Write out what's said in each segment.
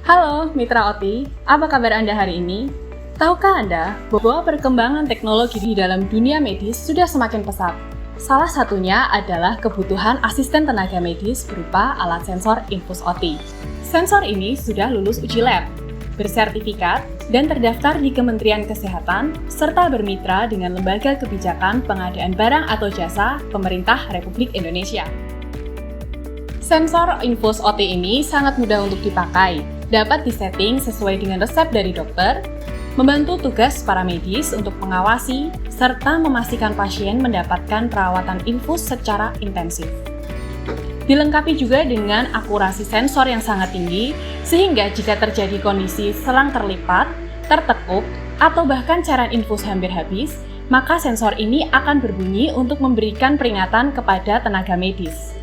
Halo Mitra OTI, apa kabar Anda hari ini? Tahukah Anda bahwa perkembangan teknologi di dalam dunia medis sudah semakin pesat? Salah satunya adalah kebutuhan asisten tenaga medis berupa alat sensor infus OTI. Sensor ini sudah lulus uji lab, bersertifikat, dan terdaftar di Kementerian Kesehatan, serta bermitra dengan lembaga kebijakan pengadaan barang atau jasa pemerintah Republik Indonesia. Sensor infus OTI ini sangat mudah untuk dipakai, dapat disetting sesuai dengan resep dari dokter, membantu tugas para medis untuk mengawasi, serta memastikan pasien mendapatkan perawatan infus secara intensif. Dilengkapi juga dengan akurasi sensor yang sangat tinggi, sehingga jika terjadi kondisi selang terlipat, tertekuk, atau bahkan cairan infus hampir habis, maka sensor ini akan berbunyi untuk memberikan peringatan kepada tenaga medis.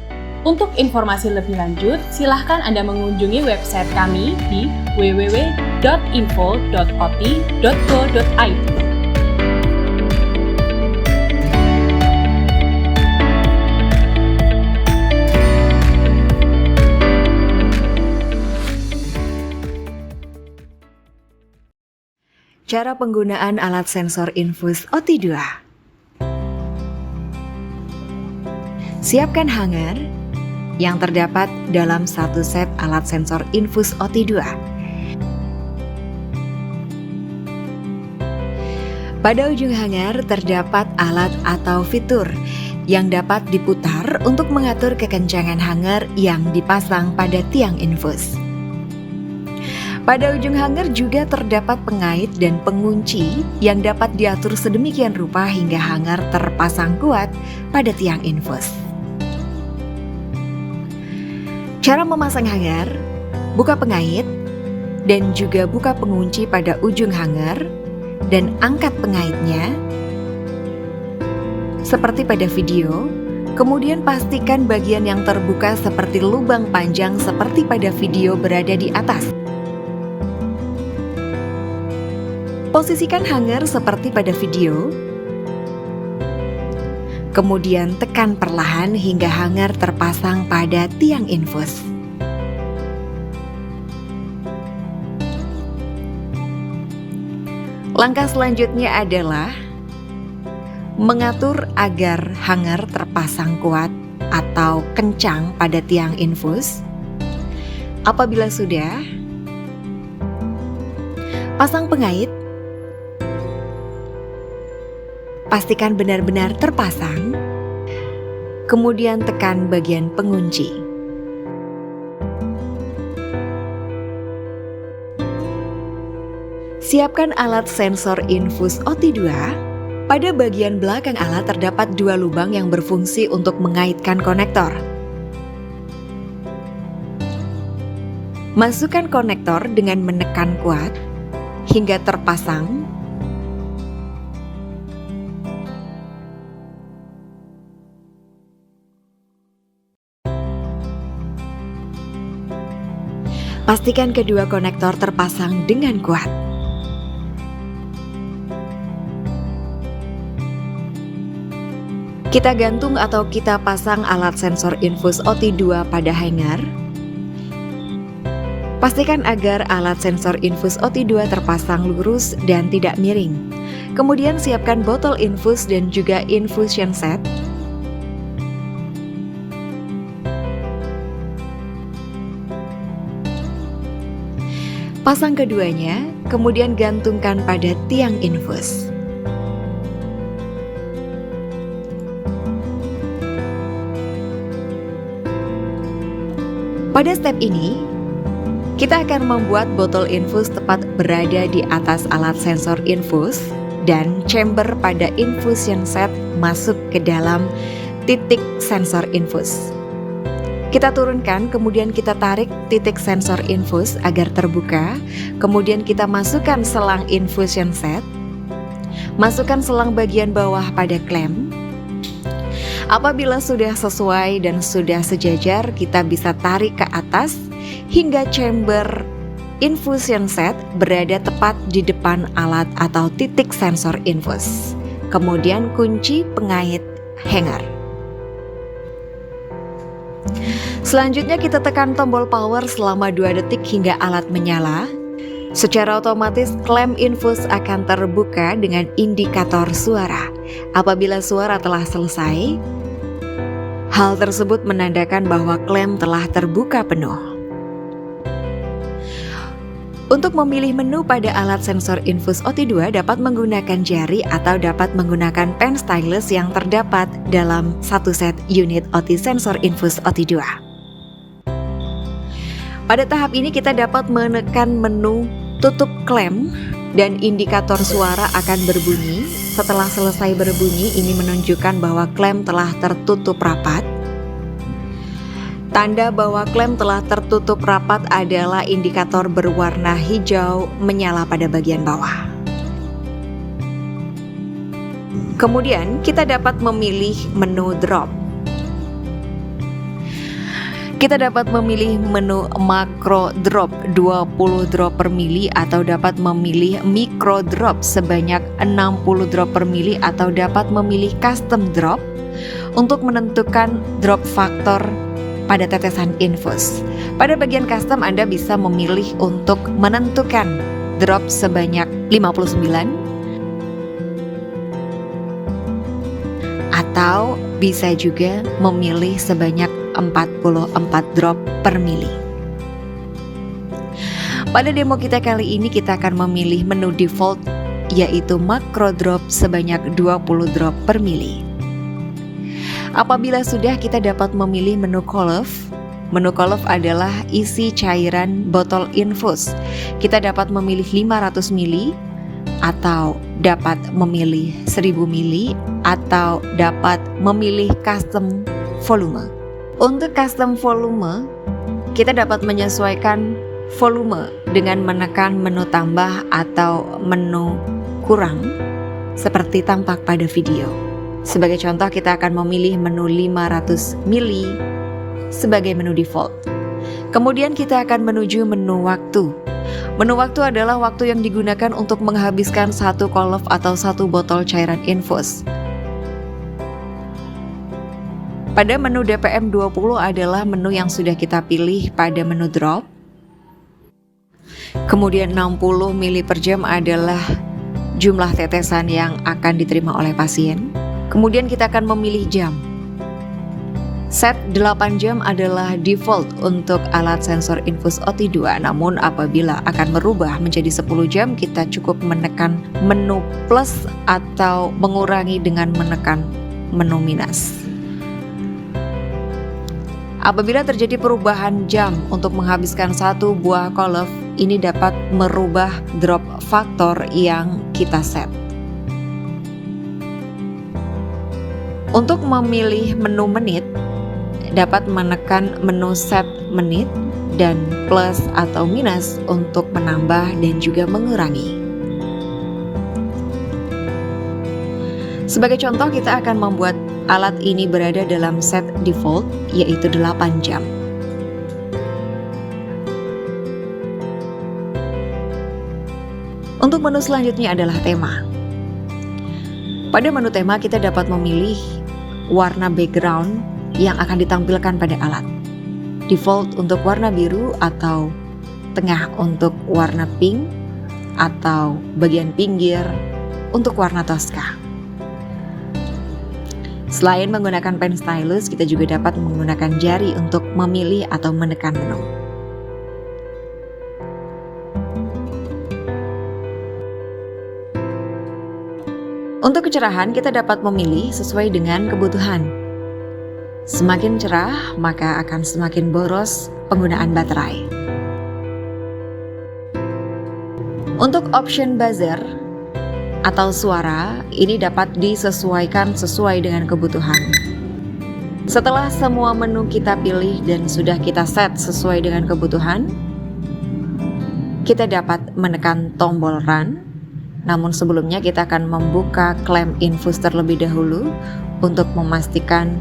Untuk informasi lebih lanjut, silahkan Anda mengunjungi website kami di www.info.oti.go.id. Cara penggunaan alat sensor infus OTI 2. Siapkan hanger yang terdapat dalam satu set alat sensor infus OTI 2. Pada ujung hanger terdapat alat atau fitur yang dapat diputar untuk mengatur kekencangan hanger yang dipasang pada tiang infus. Pada ujung hanger juga terdapat pengait dan pengunci yang dapat diatur sedemikian rupa hingga hanger terpasang kuat pada tiang infus. Cara memasang hanger, buka pengait, dan juga buka pengunci pada ujung hanger, dan angkat pengaitnya seperti pada video, kemudian pastikan bagian yang terbuka seperti lubang panjang seperti pada video berada di atas. Posisikan hanger seperti pada video, kemudian tekan perlahan hingga hanger terpasang pada tiang infus. Langkah selanjutnya adalah mengatur agar hanger terpasang kuat atau kencang pada tiang infus. Apabila sudah, pasang pengait. Pastikan benar-benar terpasang, kemudian tekan bagian pengunci. Siapkan alat sensor infus OTI 2. Pada bagian belakang alat terdapat dua lubang yang berfungsi untuk mengaitkan konektor. Masukkan konektor dengan menekan kuat hingga terpasang. Pastikan kedua konektor terpasang dengan kuat. Kita gantung atau kita pasang alat sensor infus OTI 2 pada hanger. Pastikan agar alat sensor infus OTI 2 terpasang lurus dan tidak miring. Kemudian siapkan botol infus dan juga infusion set. Pasang keduanya, kemudian gantungkan pada tiang infus. Pada step ini, kita akan membuat botol infus tepat berada di atas alat sensor infus dan chamber pada infusion set masuk ke dalam titik sensor infus. Kita turunkan, kemudian kita tarik titik sensor infus agar terbuka, kemudian kita masukkan selang infusion set, masukkan selang bagian bawah pada klem. Apabila sudah sesuai dan sudah sejajar, kita bisa tarik ke atas hingga chamber infusion set berada tepat di depan alat atau titik sensor infus. Kemudian kunci pengait hanger. Selanjutnya kita tekan tombol power selama 2 detik hingga alat menyala. Secara otomatis klem infus akan terbuka dengan indikator suara. Apabila suara telah selesai, hal tersebut menandakan bahwa klem telah terbuka penuh. Untuk memilih menu pada alat sensor infus OT2 dapat menggunakan jari atau dapat menggunakan pen stylus yang terdapat dalam satu set unit OT sensor infus OT2. Pada tahap ini kita dapat menekan menu tutup klem dan indikator suara akan berbunyi. Setelah selesai berbunyi, ini menunjukkan bahwa klem telah tertutup rapat. Tanda bahwa klem telah tertutup rapat adalah indikator berwarna hijau menyala pada bagian bawah. Kemudian kita dapat memilih menu drop. Kita dapat memilih menu makro drop 20 drop per mili atau dapat memilih micro drop sebanyak 60 drop per mili atau dapat memilih custom drop untuk menentukan drop faktor pada tetesan infus. Pada bagian custom Anda bisa memilih untuk menentukan drop sebanyak 59 atau bisa juga memilih sebanyak 44 drop per mili. Pada demo kita kali ini kita akan memilih menu default yaitu macro drop sebanyak 20 drop per mili. Apabila sudah, kita dapat memilih menu call-off. Menu call-off adalah isi cairan botol infus. Kita dapat memilih 500 mili atau dapat memilih 1000 mili atau dapat memilih custom volume. Untuk custom volume, kita dapat menyesuaikan volume dengan menekan menu tambah atau menu kurang seperti tampak pada video. Sebagai contoh, kita akan memilih menu 500 mili sebagai menu default. Kemudian kita akan menuju menu waktu. Menu waktu adalah waktu yang digunakan untuk menghabiskan satu call-off atau satu botol cairan infus. Pada menu DPM 20 adalah menu yang sudah kita pilih pada menu drop. Kemudian 60 mili per jam adalah jumlah tetesan yang akan diterima oleh pasien. Kemudian kita akan memilih jam. Set 8 jam adalah default untuk alat sensor infus OT2. Namun apabila akan merubah menjadi 10 jam, kita cukup menekan menu plus atau mengurangi dengan menekan menu minus. Apabila terjadi perubahan jam untuk menghabiskan satu buah call-off, ini dapat merubah drop faktor yang kita set. Untuk memilih menu menit, dapat menekan menu set menit dan plus atau minus untuk menambah dan juga mengurangi. Sebagai contoh, kita akan membuat alat ini berada dalam set default yaitu 8 jam. Untuk menu selanjutnya adalah tema. Pada menu tema kita dapat memilih warna background yang akan ditampilkan pada alat. Default untuk warna biru atau tengah untuk warna pink atau bagian pinggir untuk warna Tosca. Selain menggunakan pen stylus, kita juga dapat menggunakan jari untuk memilih atau menekan menu. Untuk kecerahan, kita dapat memilih sesuai dengan kebutuhan. Semakin cerah, maka akan semakin boros penggunaan baterai. Untuk option buzzer atau suara, ini dapat disesuaikan sesuai dengan kebutuhan. Setelah semua menu kita pilih dan sudah kita set sesuai dengan kebutuhan, kita dapat menekan tombol run. Namun sebelumnya kita akan membuka klem infus terlebih dahulu untuk memastikan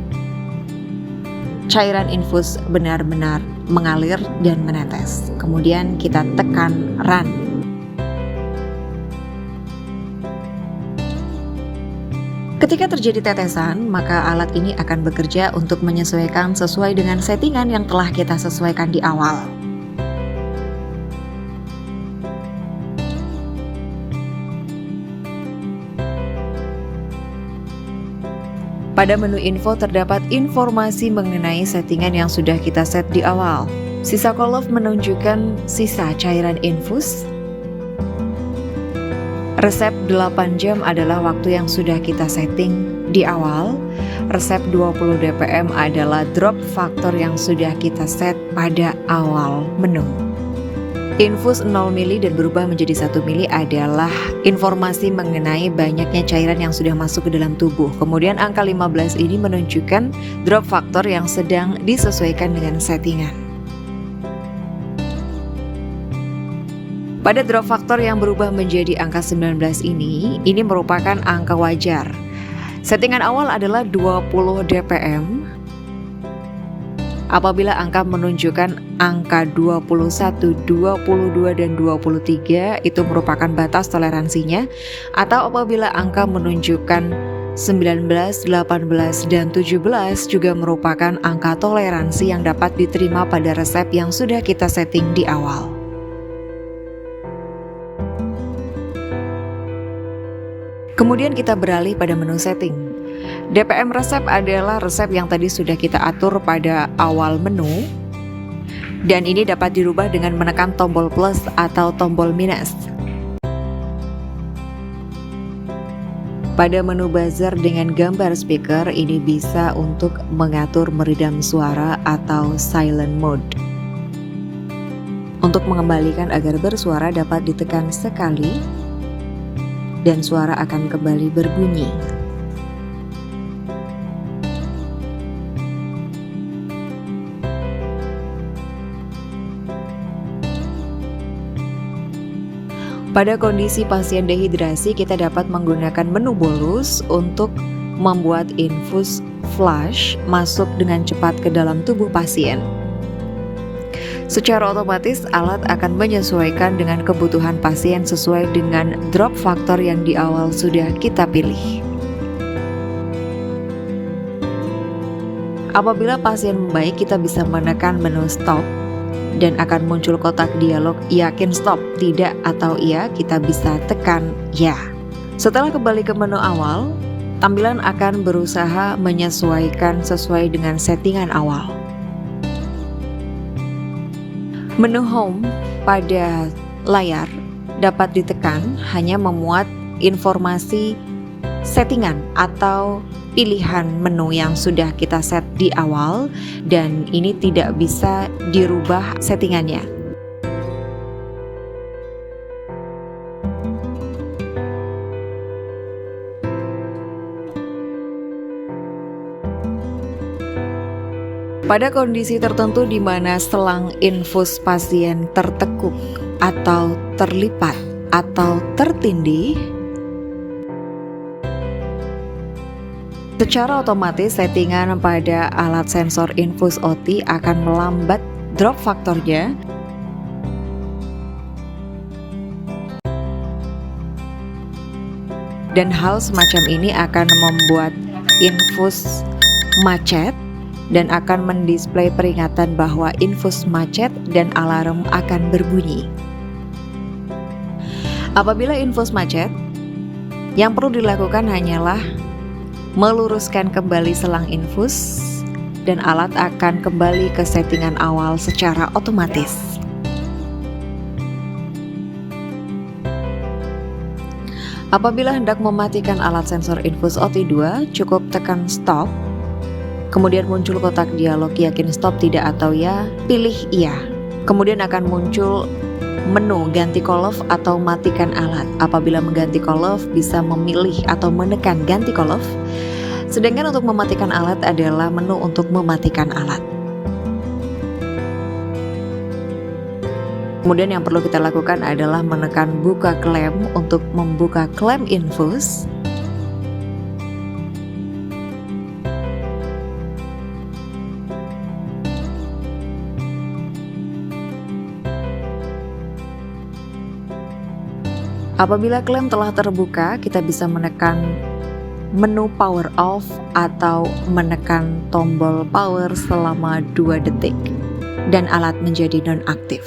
cairan infus benar-benar mengalir dan menetes. Kemudian kita tekan run. Ketika terjadi tetesan, maka alat ini akan bekerja untuk menyesuaikan sesuai dengan settingan yang telah kita sesuaikan di awal. Pada menu info terdapat informasi mengenai settingan yang sudah kita set di awal. Sisa kolom menunjukkan sisa cairan infus. Resep 8 jam adalah waktu yang sudah kita setting di awal. Resep 20 dpm adalah drop faktor yang sudah kita set pada awal menu. Infus 0 mili dan berubah menjadi 1 mili adalah informasi mengenai banyaknya cairan yang sudah masuk ke dalam tubuh. Kemudian angka 15 ini menunjukkan drop faktor yang sedang disesuaikan dengan settingan. Pada drop faktor yang berubah menjadi angka 19 ini merupakan angka wajar. Settingan awal adalah 20 dpm. Apabila angka menunjukkan angka 21, 22, dan 23 itu merupakan batas toleransinya, atau apabila angka menunjukkan 19, 18, dan 17 juga merupakan angka toleransi yang dapat diterima pada resep yang sudah kita setting di awal. Kemudian kita beralih pada menu setting. DPM resep adalah resep yang tadi sudah kita atur pada awal menu, dan ini dapat dirubah dengan menekan tombol plus atau tombol minus. Pada menu buzzer dengan gambar speaker, ini bisa untuk mengatur meredam suara atau silent mode. Untuk mengembalikan agar bersuara dapat ditekan sekali, dan suara akan kembali berbunyi. Pada kondisi pasien dehidrasi, kita dapat menggunakan menu bolus untuk membuat infus flush masuk dengan cepat ke dalam tubuh pasien. Secara otomatis, alat akan menyesuaikan dengan kebutuhan pasien sesuai dengan drop faktor yang di awal sudah kita pilih. Apabila pasien membaik, kita bisa menekan menu stop dan akan muncul kotak dialog yakin stop, tidak, atau iya. Kita bisa tekan ya. Setelah kembali ke menu awal, tampilan akan berusaha menyesuaikan sesuai dengan settingan awal. Menu home pada layar dapat ditekan hanya memuat informasi settingan atau pilihan menu yang sudah kita set di awal, dan ini tidak bisa dirubah settingannya. Pada kondisi tertentu di mana selang infus pasien tertekuk atau terlipat atau tertindih, secara otomatis settingan pada alat sensor infus OT akan melambat drop faktornya dan hal semacam ini akan membuat infus macet dan akan mendisplay peringatan bahwa infus macet dan alarm akan berbunyi. Apabila infus macet, yang perlu dilakukan hanyalah meluruskan kembali selang infus dan alat akan kembali ke settingan awal secara otomatis. Apabila hendak mematikan alat sensor infus OT2, cukup tekan stop, kemudian muncul kotak dialog yakin stop, tidak, atau ya, pilih iya. Kemudian akan muncul menu ganti call-off atau matikan alat. Apabila mengganti call-off, bisa memilih atau menekan ganti call-off. Sedangkan untuk mematikan alat adalah menu untuk mematikan alat. Kemudian yang perlu kita lakukan adalah menekan buka klaim untuk membuka klaim infus. Apabila klaim telah terbuka, kita bisa menekan menu power off atau menekan tombol power selama 2 detik dan alat menjadi nonaktif.